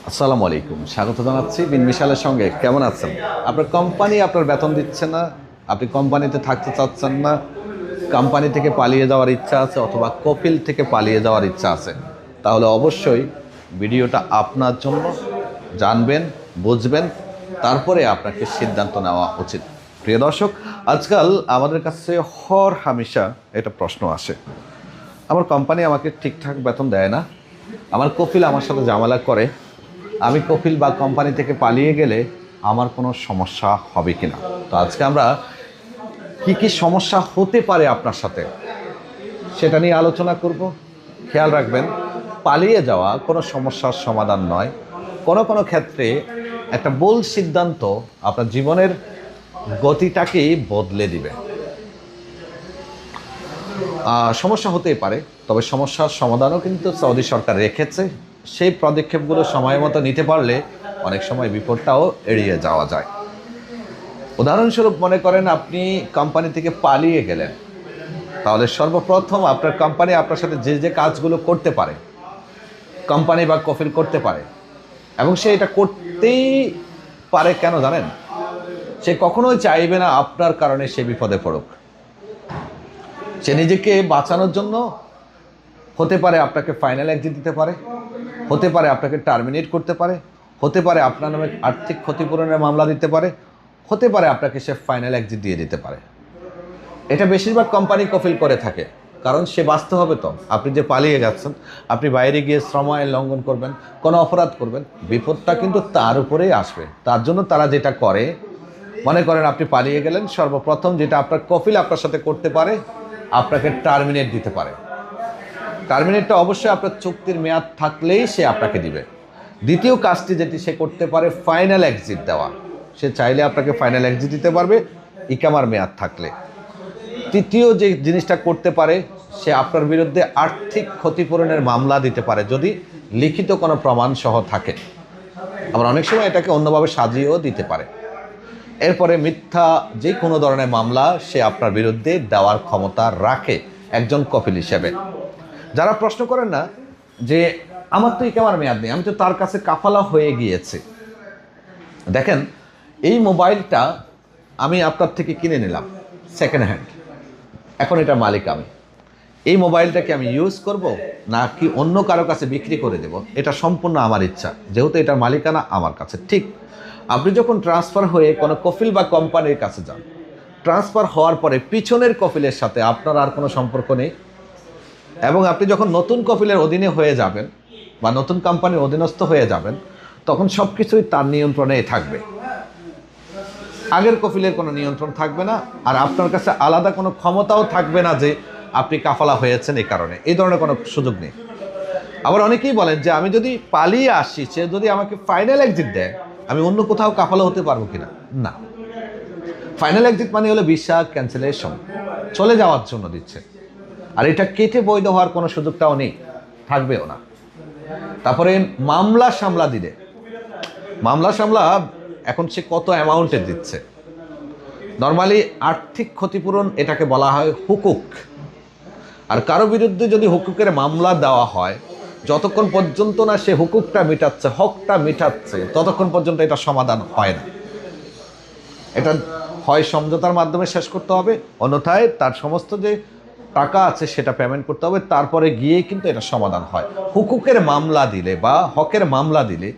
আসসালামু আলাইকুম, স্বাগত জানাচ্ছি বিন মিশালের সঙ্গে। কেমন আছেন? আপনার কোম্পানি আপনার বেতন দিচ্ছে না, আপনি কোম্পানিতে থাকতে চাচ্ছেন না, কোম্পানি থেকে পালিয়ে যাওয়ার ইচ্ছা আছে অথবা কফিল থেকে পালিয়ে যাওয়ার ইচ্ছা আছে, তাহলে অবশ্যই ভিডিওটা আপনার জন্য। জানবেন, বুঝবেন, তারপরে আপনাকে সিদ্ধান্ত নেওয়া উচিত। প্রিয় দর্শক, আজকাল আমাদের কাছে হর হামেশা এটা প্রশ্ন আসে, আমার কোম্পানি আমাকে ঠিকঠাক বেতন দেয় না, আমার কফিল আমার সাথে ঝামেলা করে, আমি কফিল বা কোম্পানি থেকে পালিয়ে গেলে আমার কোনো সমস্যা হবে কি না। তো আজকে আমরা কি কি সমস্যা হতে পারে আপনার সাথে সেটা নিয়ে আলোচনা করব। খেয়াল রাখবেন, পালিয়ে যাওয়া কোনো সমস্যার সমাধান নয়। কোনো কোনো ক্ষেত্রে একটা ভুল সিদ্ধান্ত আপনার জীবনের গতিটাকেই বদলে দিবে। সমস্যা হতেই পারে, তবে সমস্যার সমাধানও কিন্তু সৌদি সরকার রেখেছে। সেই পদক্ষেপগুলো সময় মতো নিতে পারলে অনেক সময় বিপদটাও এড়িয়ে যাওয়া যায়। উদাহরণস্বরূপ মনে করেন আপনি কোম্পানি থেকে পালিয়ে গেলেন, তাহলে সর্বপ্রথম আপনার কোম্পানি আপনার সাথে যে যে কাজগুলো করতে পারে, কোম্পানি বা কফিল করতে পারে, এবং সে এটা করতেই পারে কেন জানেন? সে কখনোই চাইবে না আপনার কারণে সে বিপদে পড়ুক। সে নিজেকে বাঁচানোর জন্য হতে পারে আপনাকে ফাইনাল এক্সিট দিতে পারে, হতে পারে আপনাকে টার্মিনেট করতে পারে, হতে পারে আপনার নামে আর্থিক ক্ষতিপূরণের মামলা দিতে পারে, হতে পারে আপনাকে সে ফাইনাল এক্সিট দিয়ে দিতে পারে। এটা বেশিরভাগ কোম্পানি কফিল করে থাকে, কারণ সে বাঁচতে হবে। তো আপনি যে পালিয়ে যাচ্ছেন, আপনি বাইরে গিয়ে শ্রম আইন লঙ্ঘন করবেন, কোনো অপরাধ করবেন, বিপদটা কিন্তু তার উপরেই আসবে। তার জন্য তারা যেটা করে, মনে করেন আপনি পালিয়ে গেলেন, সর্বপ্রথম যেটা আপনার কফিল আপনার সাথে করতে পারে, আপনাকে টার্মিনেট দিতে পারে। টার্মিনেটটা অবশ্যই আপনার চুক্তির মেয়াদ থাকলেই সে আপনাকে দিবে। দ্বিতীয় কাজটি যেটি সে করতে পারে, ফাইনাল এক্সিট দেওয়া। সে চাইলে আপনাকে ফাইনাল এক্সিট দিতে পারবে ইকামার মেয়াদ থাকলে। তৃতীয় যে জিনিসটা করতে পারে, সে আপনার বিরুদ্ধে আর্থিক ক্ষতিপূরণের মামলা দিতে পারে, যদি লিখিত কোনো প্রমাণ সহ থাকে। আবার অনেক সময় এটাকে অন্যভাবে সাজিয়েও দিতে পারে। এরপরে মিথ্যা যে কোনো ধরনের মামলা সে আপনার বিরুদ্ধে দেওয়ার ক্ষমতা রাখে একজন কফিল হিসেবে। যারা প্রশ্ন করেন না যে আমার তো ইকামার মেয়াদ নেই, আমি তো তার কাছে কাফালা হয়ে গিয়েছে। দেখেন, এই মোবাইলটা আমি আপনার থেকে কিনে নিলাম সেকেন্ড হ্যান্ড, এখন এটা মালিক আমি। এই মোবাইলটাকে আমি ইউজ করব নাকি অন্য কারো কাছে বিক্রি করে দেব, এটা সম্পূর্ণ আমার ইচ্ছা, যেহেতু এটার মালিকানা আমার কাছে। ঠিক আপনি যখন ট্রান্সফার হয়ে কোনো কফিল বা কোম্পানির কাছে যান, ট্রান্সফার হওয়ার পরে পিছনের কফিলের সাথে আপনার আর কোনো সম্পর্ক নেই, এবং আপনি যখন নতুন কফিলের অধীনে হয়ে যাবেন বা নতুন কোম্পানির অধীনস্থ হয়ে যাবেন, তখন সব কিছুই তার নিয়ন্ত্রণেই থাকবে। আগের কফিলের কোনো নিয়ন্ত্রণ থাকবে না, আর আপনার কাছে আলাদা কোনো ক্ষমতাও থাকবে না যে আপনি কাফালা হয়েছেন এই কারণে। এই ধরনের কোনো সুযোগ নেই। আবার অনেকেই বলেন যে আমি যদি পালিয়ে আসি, সে যদি আমাকে ফাইনাল এক্সিট দেয়, আমি অন্য কোথাও কাফালা হতে পারবো কিনা? না। ফাইনাল এক্সিট মানে হলো ভিসা ক্যান্সেলেশন, চলে যাওয়ার জন্য দিচ্ছে। আর এটা কেটে বৈধ হওয়ার কোনো সুযোগটাও নেই, থাকবেও না। তারপরে মামলা সামলা দিলে, মামলা সামলা এখন সে কত অ্যামাউন্টের দিচ্ছে। নর্মালি আর্থিক ক্ষতিপূরণ এটাকে বলা হয় হুকুক। আর কারো বিরুদ্ধে যদি হুকুকের মামলা দেওয়া হয়, যতক্ষণ পর্যন্ত না সে হুকুকটা মিটাচ্ছে, হকটা মিটাচ্ছে, ততক্ষণ পর্যন্ত এটা সমাধান হয় না। এটা হয় সমঝোতার মাধ্যমে শেষ করতে হবে, অন্যথায় তার সমস্ত যে টাকা আছে সেটা পেমেন্ট করতে হবে, তারপরে গিয়ে কিন্তু এটা সমাধান হয়। হুকুকের মামলা দিলে বা হকের মামলা দিলে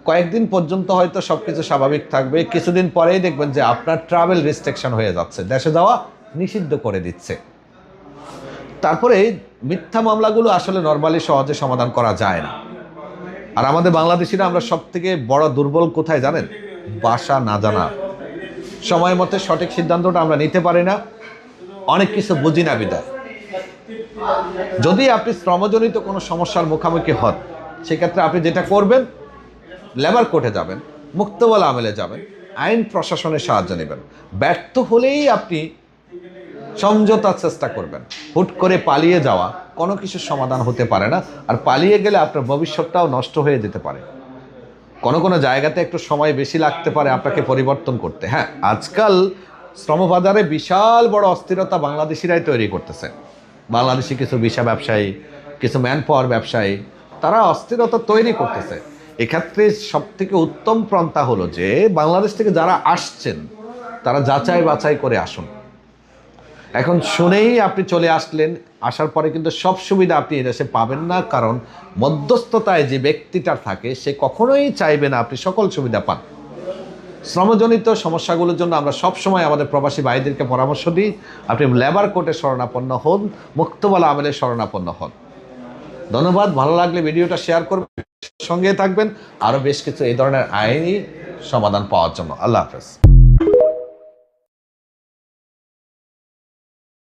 কয়েকদিন পর্যন্ত হয়তো সব কিছু স্বাভাবিক থাকবে, কিছুদিন পরেই দেখবেন যে আপনার ট্রাভেল রেস্ট্রিকশন হয়ে যাচ্ছে, দেশে যাওয়া নিষিদ্ধ করে দিচ্ছে। তারপরে মিথ্যা মামলাগুলো আসলে নর্মালি সহজে সমাধান করা যায় না। আর আমাদের বাংলাদেশিরা আমরা সব থেকে বড় দুর্বল কোথায় জানেন? ভাষা না জানা। সময় মতো সঠিক সিদ্ধান্তটা আমরা নিতে পারি না, অনেক কিছু বুঝি না বিদায়। যদি আপনি শ্রমজনিত কোনো সমস্যার মুখোমুখি হন, সেক্ষেত্রে আপনি যেটা করবেন, লেবার কোর্টে যাবেন, মুক্তবল আমেলে যাবেন, আইন প্রশাসনের সাহায্য নেবেন। ব্যর্থ হলেই আপনি সমঝোতার চেষ্টা করবেন। হুট করে পালিয়ে যাওয়া কোনো কিছুর সমাধান হতে পারে না, আর পালিয়ে গেলে আপনার ভবিষ্যৎটাও নষ্ট হয়ে যেতে পারে। কোনো কোনো জায়গাতে একটু সময় বেশি লাগতে পারে আপনাকে পরিবর্তন করতে। হ্যাঁ, আজকাল শ্রমবাজারে বিশাল বড় অস্থিরতা বাংলাদেশিরাই তৈরি করতেছে। বাংলাদেশি কিছু ভিসা ব্যবসায়ী, কিছু ম্যান পাওয়ার ব্যবসায়ী, তারা অস্থিরতা তৈরি করতেছে। এক্ষেত্রে সবথেকে উত্তম পন্থা হলো যে বাংলাদেশ থেকে যারা আসছেন তারা যাচাই বাছাই করে আসুন। এখন শুনেই আপনি চলে আসলেন, আসার পরে কিন্তু সব সুবিধা আপনি এদেশে পাবেন না, কারণ মধ্যস্থতায় যে ব্যক্তিটা থাকে সে কখনোই চাইবে না আপনি সকল সুবিধা পান। শ্রমজনিত সমস্যাগুলোর জন্য আমরা সবসময় আমাদের প্রবাসী ভাইদেরকে পরামর্শ দিই, আপনি লেবার কোর্টে শরণাপন্ন হন, মুক্তবালা আমেলের শরণাপন্ন হন। ধন্যবাদ। ভালো লাগলে ভিডিওটা শেয়ার করবেন, সঙ্গে থাকবেন আরও বেশ কিছু এই ধরনের আইনি সমাধান পাওয়ার জন্য। আল্লাহ হাফেজ।